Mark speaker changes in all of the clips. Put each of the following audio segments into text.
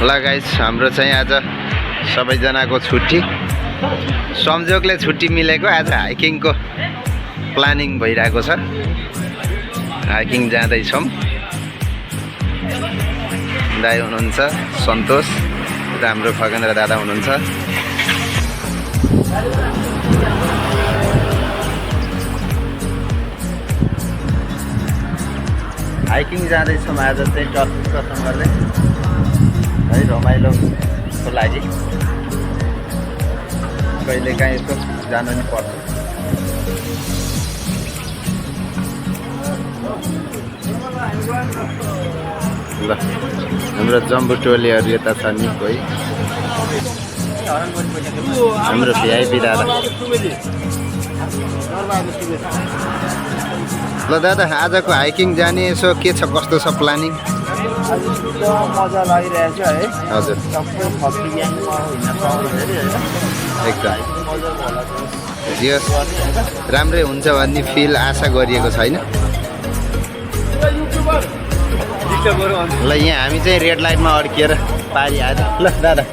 Speaker 1: ल गाइस हाम्रो चाहिँ आज सबैजनाको छुट्टी संजोगले छुट्टी मिलेको आज हाइकिङको प्लानिङ भइरहेको छ। हाइकिङ जाँदैछौँ। दाइ हुनुहुन्छ सन्तोष र हाम्रो खगेन्द्र दादा हुनुहुन्छ। हाइकिङ जाँदैछौँ आज चाहिँ टक्कसँगले है रमाइलोको लागि। कहिले काहीँ यसो जानु नि पर्छ। ल हाम्रो जम्बु टोलीहरू यता छ नि कोही हाम्रो भिआइपी दादा। ल दादा आजको हाइकिङ जाने यसो के छ कस्तो छ प्लानिङ?
Speaker 2: मजा लागिरहेछ है।
Speaker 1: हजुर
Speaker 2: सबै फक्रियाङमा होइन
Speaker 1: एकदम जियोस् राम्रै हुन्छ भन्ने फिल आशा गरिएको छैन। ल यहाँ हामी चाहिँ रेड लाइटमा अड्किएर पारी आदि। ल दादा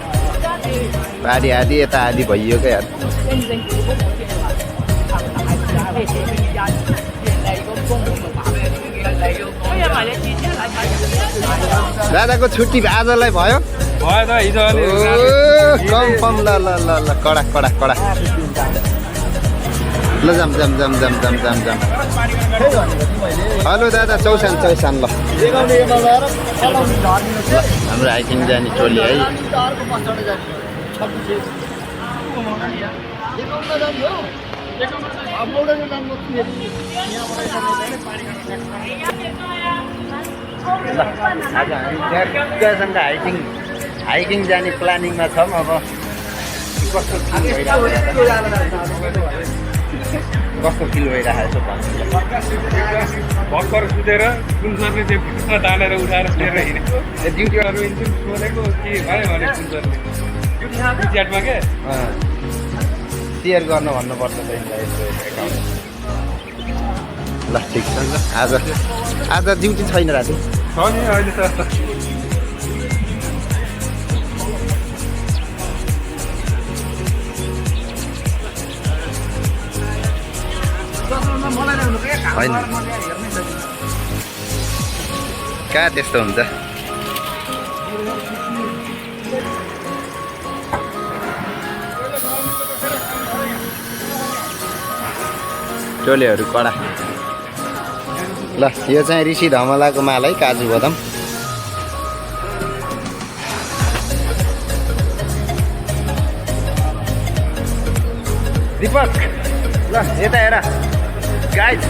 Speaker 1: पारी आदि यता आदि भइयो क्या यार। दादाको छुट्टी आजलाई भयो? कन्फर्म। ल ल ल ल कडा कडा कडा। ल जाम जाम जाम जाम जाम जाम जाम। हेलो दादा चौसान चौसान। ल हाम्रो हाइकिङ जाने टोली है। आज हामी ट्याक्कसँग हाइकिङ जाने प्लानिङमा छौँ। अब कस्तो फिल भइरहेको छ
Speaker 3: भर्खर सुतेर कुन सरले त्यो भित्रमा तानेर उठाएर लिएर हिँडेको ड्युटीहरू इन्जिन सोधेको के भयो भने कुन सरले च्याटमा के
Speaker 1: सेयर गर्नु भन्नुपर्छ। ल ठिक छ। ल आज ड्युटी छैन राति?
Speaker 3: छ नि अहिले त।
Speaker 1: होइन कहाँ त्यस्तो हुन्छ। टोलीहरू कडा। ल यो चाहिँ ऋषि धमलाको माल है काजु बदाम। दीपक ल यता हेर गाइस।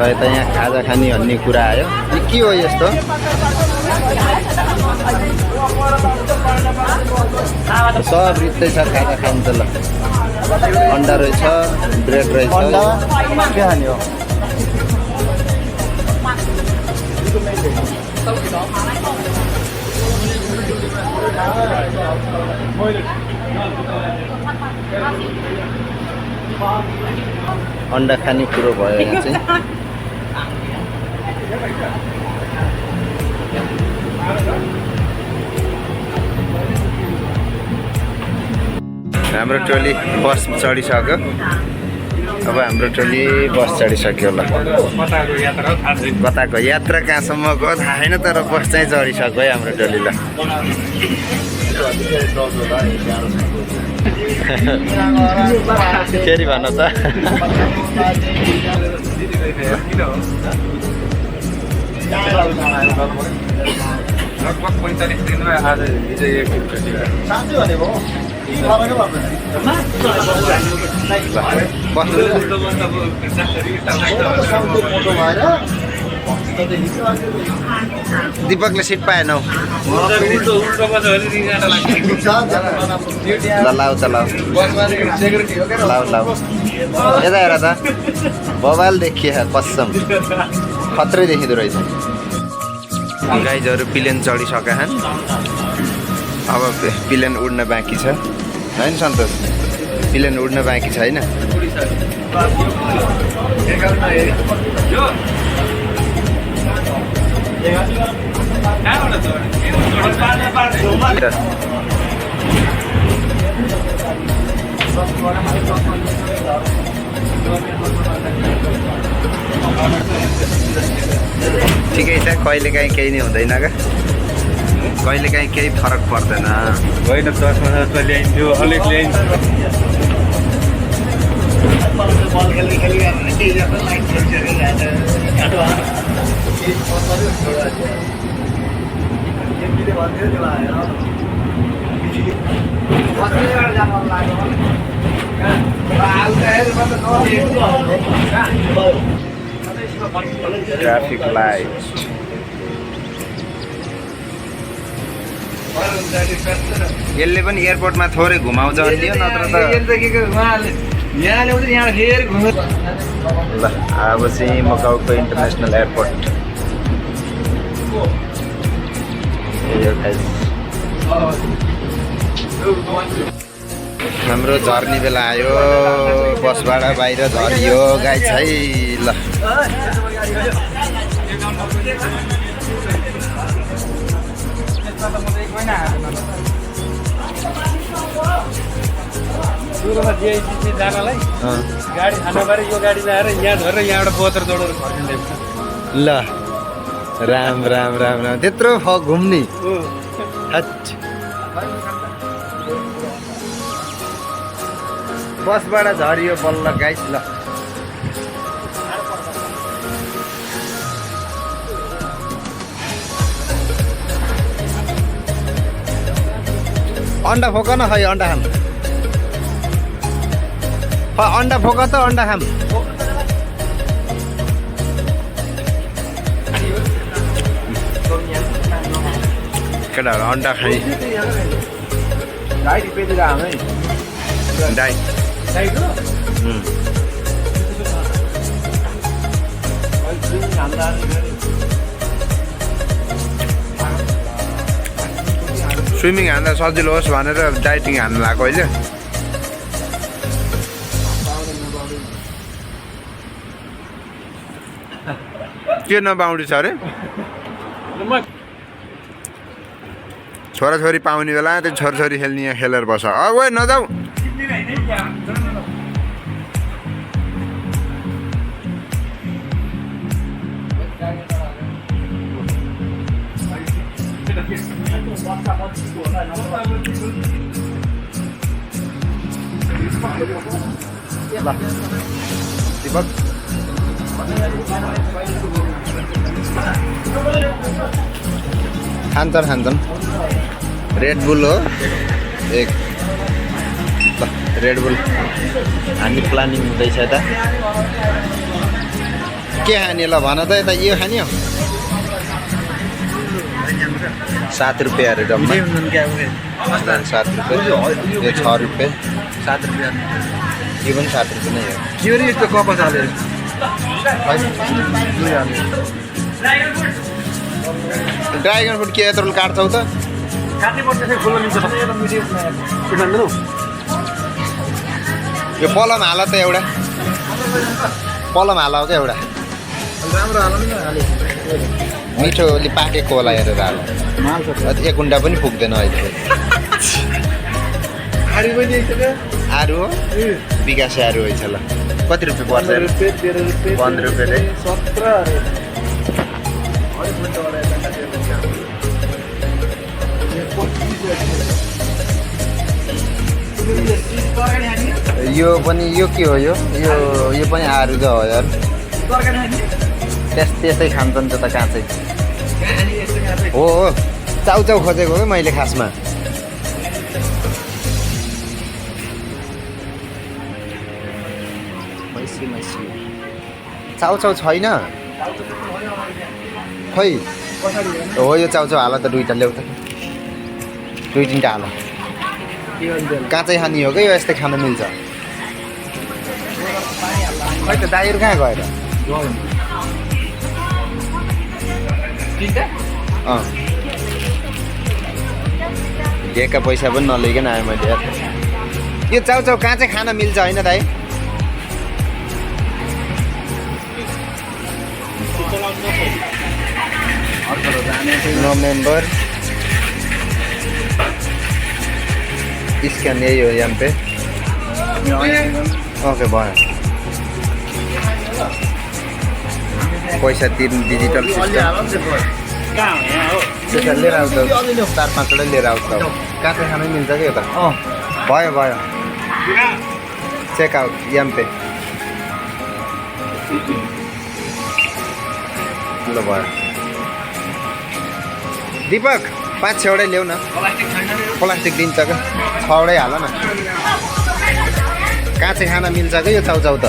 Speaker 1: यता यहाँ खाजा खाने भन्ने कुरा आयो। के हो यस्तो? सब रित्तै छ खाजा खानु त। ल अन्डा रहेछ ब्रेड रहेछ।
Speaker 2: के खाने हो?
Speaker 1: अन्डा खाने कुरो भयो यहाँ चाहिँ। हाम्रो टोली बस चढिसक्यो। अब हाम्रो टोली बस चढिसक्यो। ल कताको यात्रा कहाँसम्म गयो थाहा छैन तर बस चाहिँ चढिसक्यो है हाम्रो टोली। ल फेरि भन त।
Speaker 3: लगभग 45 दिनमा आज हिजो एक
Speaker 1: दीपकले सिट पाएनौ? ल लाउ त लाउ लाउ लाउ। यता हेर त बबाल देखिए कसम खत्रै देखिँदो रहेछ। गाइजहरू प्लेन चढिसकेका छन्। अब प्लेन उड्न बाँकी छ होइन सन्तोष? प्लेन उड्न बाँकी छैन। ठिकै छ कहिलेकाहीँ केही नै हुँदैन क्या कहिलेकाहीँ केही फरक पर्दैन
Speaker 3: होइन चस्मा ल्याइन्थ्यो अलिक ल्याइन्थ्यो
Speaker 1: ट्राफिक लाइट यसले पनि एयरपोर्टमा थोरै घुमाउँछ अन्त नत्र त ल अब चाहिँ मकाउको इन्टरनेसनल एयरपोर्ट हाम्रो झर्ने बेला आयो बसबाट बाहिर झरियो गाई छै ल
Speaker 3: सुरुमा जिआइसी जानलाई गाडी खाना पारे यो गाडी ल्याएर यहाँ झरेर यहाँबाट बोतर जोडेर फर्किँदै
Speaker 1: ल राम राम राम राम त्यत्रो घुम्ने बसबाट झरियो बल्ल गाइस ल अंडा फोक न खै अंडा खाम अंडा फोक त अंडा खाम केटाहरु अंडा खाइ
Speaker 2: डाइट पे दिला हमें
Speaker 1: डाइ स्विमिङ हान्दा सजिलो होस् भनेर डाइटिङ हान्नु लाग्यो अहिले के नबाउडी छ अरे छोराछोरी पाउने बेला त्यो छोराछोरी खेल्ने यहाँ खेलेर बस अब नजाऊ दीपक खान्छन् रेड बुल हो एक ल रेड बुल हामी प्लानिङ हुँदैछ त के खाने ल भन त यता यो खाने हो 7 रुपियाँ अरे जम्मा 7 रुपियाँ यो 6 रुपियाँ 7 रुपियाँ यो पनि 7 रुपियाँ नै हो
Speaker 2: के रे यस्तो कपा हालेर
Speaker 1: ड्राइगन फ्रुट के यत्रो काट्छौ त
Speaker 2: काट्नै पर्छ फेरि फुल लिन्छ
Speaker 1: यो पलम हाल त एउटा पलम हाल क्या एउटा
Speaker 2: राम्रो हाल्नु न हाले
Speaker 1: मिठोले पाकेको होला हेरेर हाल एक कुन्डा पनि पुग्दैन अहिले
Speaker 2: आरु पनि एकटा
Speaker 1: आरु हो विकास आरु होइन ल कति रुपियाँ पर्छ 15 रुपियाँ
Speaker 2: 17 अरे
Speaker 1: यो पनि यो के हो यो पनि आरु त हो यार त्यस्तै खान्छन् त काँचै हो चाउचाउ खोजेको हो मैले खासमा चाउचाउ छैन खै हो यो चाउचाउ हाल त दुईवटा ल्याउ त दुई तिनवटा हाल काँचै खाने हो कि यो यस्तै खान मिल्छ खै त दाइहरू कहाँ गएर दिएका पैसा पनि नलिकन आएँ मैले यो चाउचाउ काँचै खान मिल्छ होइन दाइ नोभेम्बर स्क्यान यही हो यहाँ पे ओके भयो पैसा तिर्नु डिजिटल सिस्टम त्यसलाई लिएर आउँछ 4-5 लिएर आउँछ काँचै खानै मिल्छ कि यता भयो भयो चेकआउट यहाँ पे ल भयो दीपक 5-6वटै ल्याउ न प्लास्टिक दिन्छ क्या 6वटै हाल न काँचै खाना मिल्छ कि यो चाउचाउ त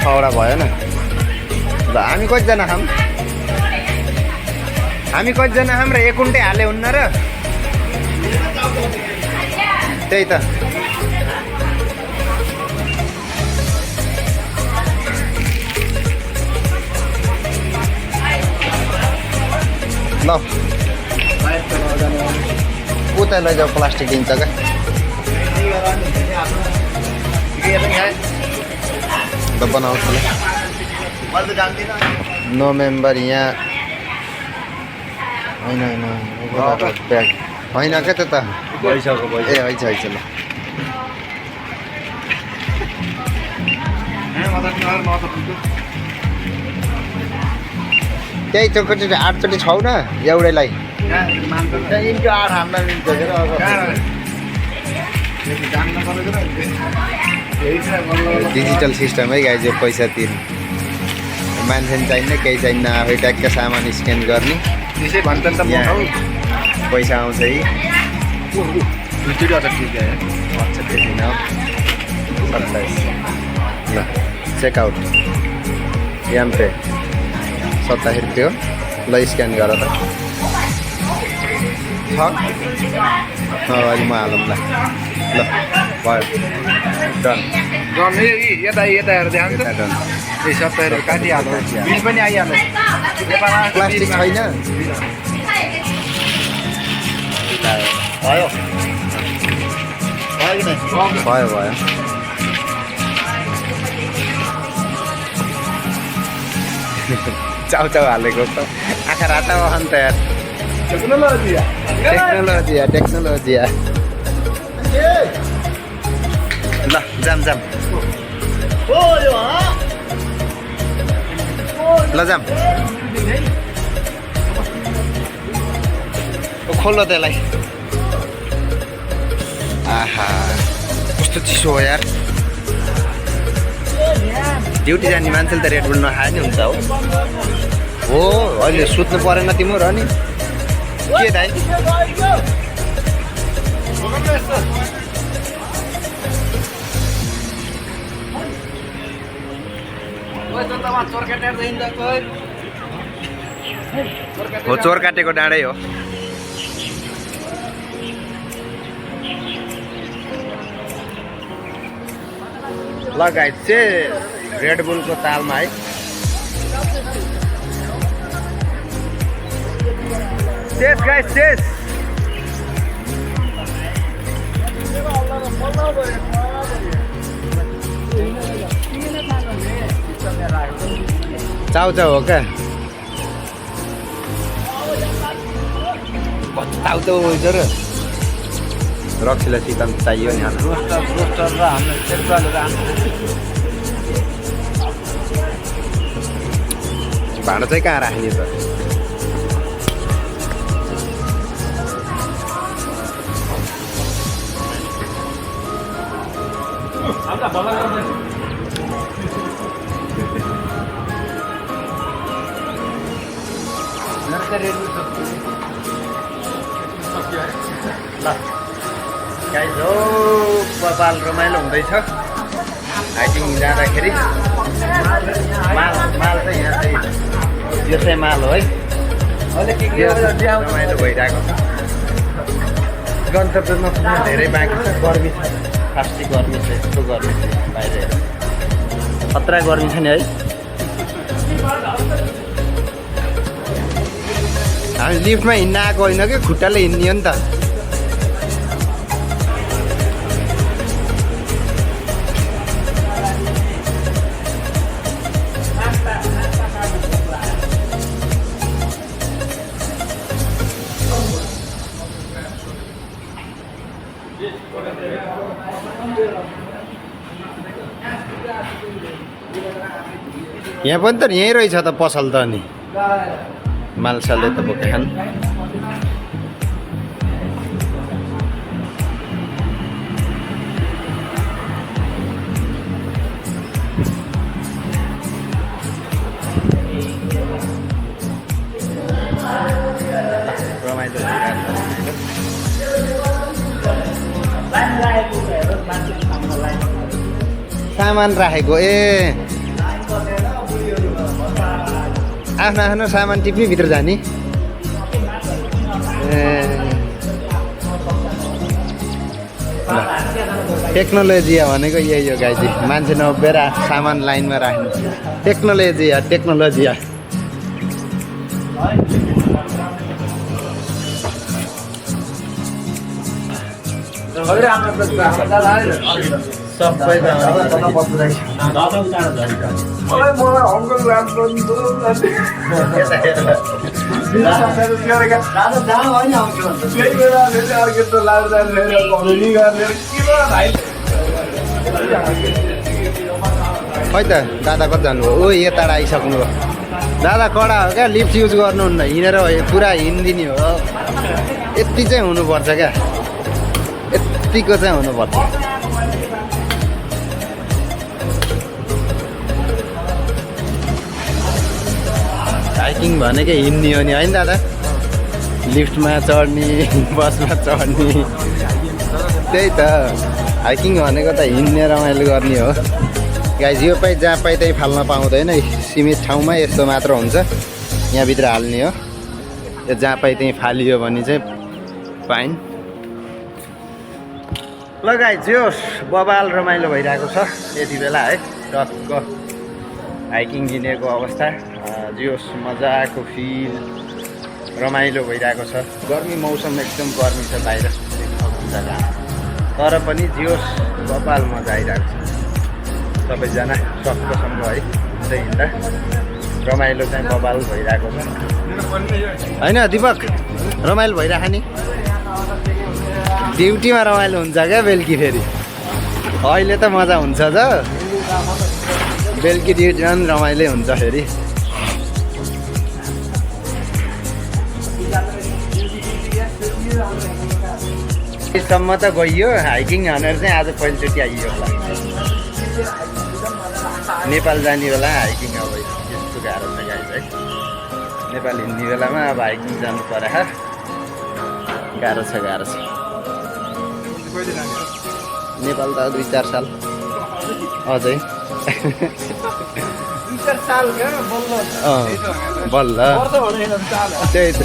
Speaker 1: 6वटा भयो न ल हामी कतिजना खाम र एक उन्टै हाले हुन्न र त्यही त ल उता लैजाऊ प्लास्टिक दिन्छ क्या ल बनाउँछ ल नोभेम्बर यहाँ होइन ब्याग होइन क्या त्यो त ए हैछ ल त्यही चोटि 8चोटि छौ न एउटैलाई डिजिटल सिस्टम है गाइज यो पैसा तिर्नु मान्छे पनि चाहिन्न केही चाहिन्न आफै ट्याक्क सामान स्क्यान गर्ने पैसा आउँछ है ल चेकआउट यहाँ पे 27 रुपियाँ ल स्क्यान गर त अहिले म हालौँ ल ल भयो डन
Speaker 2: यता हेरेर देखाउनु त
Speaker 1: डन
Speaker 2: 70 काटिहाल्नु बिल पनि आइहाल्यो
Speaker 1: प्लास्टिक छैन
Speaker 2: भयो
Speaker 1: भयो भयो चाउचाउ हालेको त आँखा राता वाहन त यार टेक्नोलोजी ल जाम ल जाम खोल्न त्यसलाई आहा कस्तो चिसो हो यार ड्युटी जाने मान्छेले त रेड बुल नखाए नि हुन्छ हो अहिले सुत्नु परेन तिम्रो र नि के दाइ हो चोर काटेको डाँडै हो ल गाइस चाहिँ रेड बुलको तालमा है चेस गाइस चेस चाउचाउ हो क्या चाउचाउ हुन्छ र रक्सीलाई चिकन चाहियो नि भाँडा चाहिँ कहाँ राख्ने त गाइस हो बबाल रमाइलो हुँदैछ हाइकिङ जाँदाखेरि माल चाहिँ यहाँ चाहिँ यो चाहिँ माल हो है रमाइलो भइरहेको छ गन्तव्यमा पुग्न धेरै बाँकी छ गर्मी छ खासै गर्मी छ यस्तो गर्मी छ बाहिर खतरा गर्मी छ नि है हामी लिफ्टमा हिँड्न आएको होइन कि खुट्टाले हिँड्ने हो नि त यहाँ पनि त यहीँ रहेछ त पसल त अनि मालसाले त बोके खान सामान राखेको ए आफ्नो आफ्नो सामान टिप्ने भित्र जाने टेक्नोलोजी भनेको यही हो गाइजी मान्छे नउभिएर सामान लाइनमा राख्नु टेक्नोलोजी टेक्नोलोजी सबै खै त दादा कति जानुभयो ओ यता आइसक्नु भयो दादा कडा हो क्या लिफ्ट युज गर्नुहुन्न हिँडेर पुरा हिँडिदिने हो यति चाहिँ हुनुपर्छ क्या यतिको चाहिँ हुनुपर्छ हाइकिङ भनेकै हिँड्ने हो नि होइन दादा लिफ्टमा चढ्ने बसमा चढ्ने त्यही त हाइकिङ भनेको त हिँड्ने रमाइलो गर्ने हो गाइज यो पाइ जहाँ पाइ त्यहीँ फाल्न पाउँदैन सीमित ठाउँमा यस्तो मात्र हुन्छ यहाँभित्र हाल्ने हो यो जहाँ पाइ त्यहीँ फालियो भने चाहिँ पाइन ल गाइज यो बबाल रमाइलो भइरहेको छ यति बेला है टक्क हाइकिङ दिनेको अवस्था जियोस् मजाको फिल रमाइलो भइरहेको छ गर्मी मौसम एकदम गर्मी छ बाहिर तर पनि जियोस् बबाल मजा आइरहेको छ सबैजना सक्कसँग है हिँड्दै हिँड्दा रमाइलो चाहिँ बबाल भइरहेको छ होइन दिपक रमाइलो भइरहेको नि ड्युटीमा रमाइलो हुन्छ क्या बेलुकी फेरि अहिले त मजा हुन्छ त बेलुकी ड्युटीमा पनि रमाइलो हुन्छ फेरि सम्म त गइयो हाइकिङ भनेर चाहिँ आज पहिलोचोटि आइयो होला नेपाल जाने बेला हाइकिङ अब यस्तो गाह्रो छ गाइस है नेपाल हिँड्ने बेलामा अब हाइकिङ जानु पर्यो गाह्रो छ नेपाल त 2-4 साल अझै बल्ल त्यही त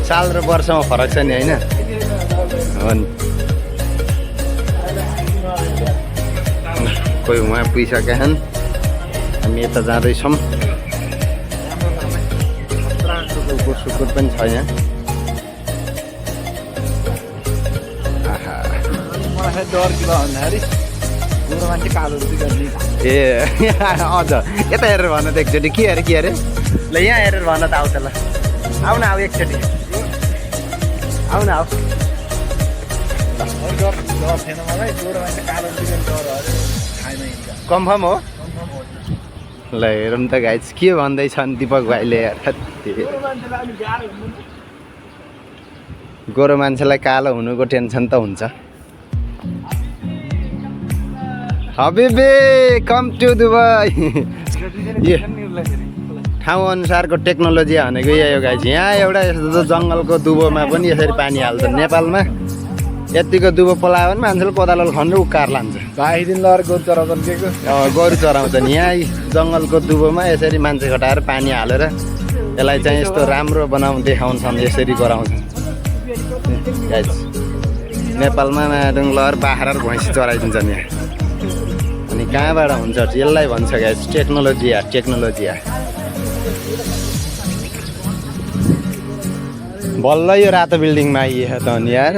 Speaker 1: साल र वर्षमा फरक छ नि होइन कोही उहाँ पुगिसकेका छन् हामी यता जाँदैछौँ कुकुर पनि छ यहाँ
Speaker 2: डर किन भन्दाखेरि बुढो मान्छे कालो
Speaker 1: ए अझ यता हेरेर भन त एकचोटि के अरे ल यहाँ हेरेर भन त आउ त ल आउ न आऊ एकचोटि आउ न आऊ कन्फर्म हो ल हेरौँ त गाइज के भन्दैछन् दिपक भाइले गोरो मान्छेलाई कालो हुनुको टेन्सन त हुन्छ हबिबी कम टु दुबई ठाउँ अनुसारको टेक्नोलोजी भनेको यही हो गाइज यहाँ एउटा यस्तो जङ्गलको दुबोमा पनि यसरी पानी हाल्छ नेपालमा यतिको दुबो पलायो भने मान्छेले कोदालो खन्नु उक्कार लान्छ
Speaker 2: भाइदिन लगाएर गोरु चराउँछन् के
Speaker 1: गोरु चराउँछन् यहाँ जङ्गलको दुबोमा यसरी मान्छे घटाएर पानी हालेर यसलाई चाहिँ यस्तो राम्रो बनाउनु देखाउँछन् यसरी गराउँछन् गाइज नेपालमा माडुङ लहर बाख्रा र भैँसी चराइदिन्छन् यहाँ अनि कहाँबाट हुन्छ यसलाई भन्छ गाइज टेक्नोलोजी बल्ल यो रातो बिल्डिङमा आइए त अनि यार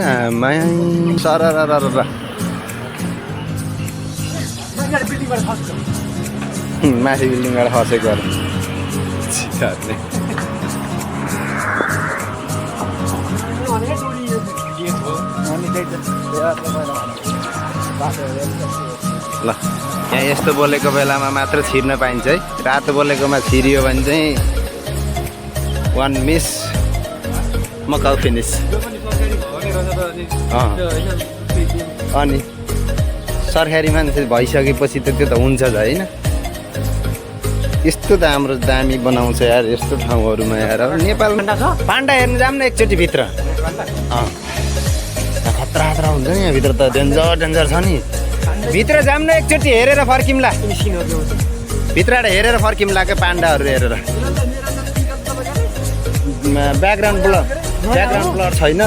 Speaker 1: माथि बिल्डिङबाट खसेको ल यहाँ यस्तो बोलेको बेलामा मात्र छिर्न पाइन्छ है। रातो बोलेकोमा छिरियो भने चाहिँ 1 मिस मकाउ फिनिस। अनि सरकारी मान्छे भइसकेपछि त त्यो त हुन्छ त होइन। यस्तो त हाम्रो दामी बनाउँछ यार यस्तो ठाउँहरूमा यार। नेपालमा पाण्डा हेर्नु जाऊँ न एकचोटि भित्र। खतरा खतरा हुन्छ नि यहाँभित्र त डेन्जर डेन्जर छ नि। भित्र जाऊँ न एकचोटि हेरेर फर्किउँला। भित्रबाट हेरेर फर्किउँला क्या पाण्डाहरू हेरेर। ब्याकग्राउन्ड ब्लर छैन।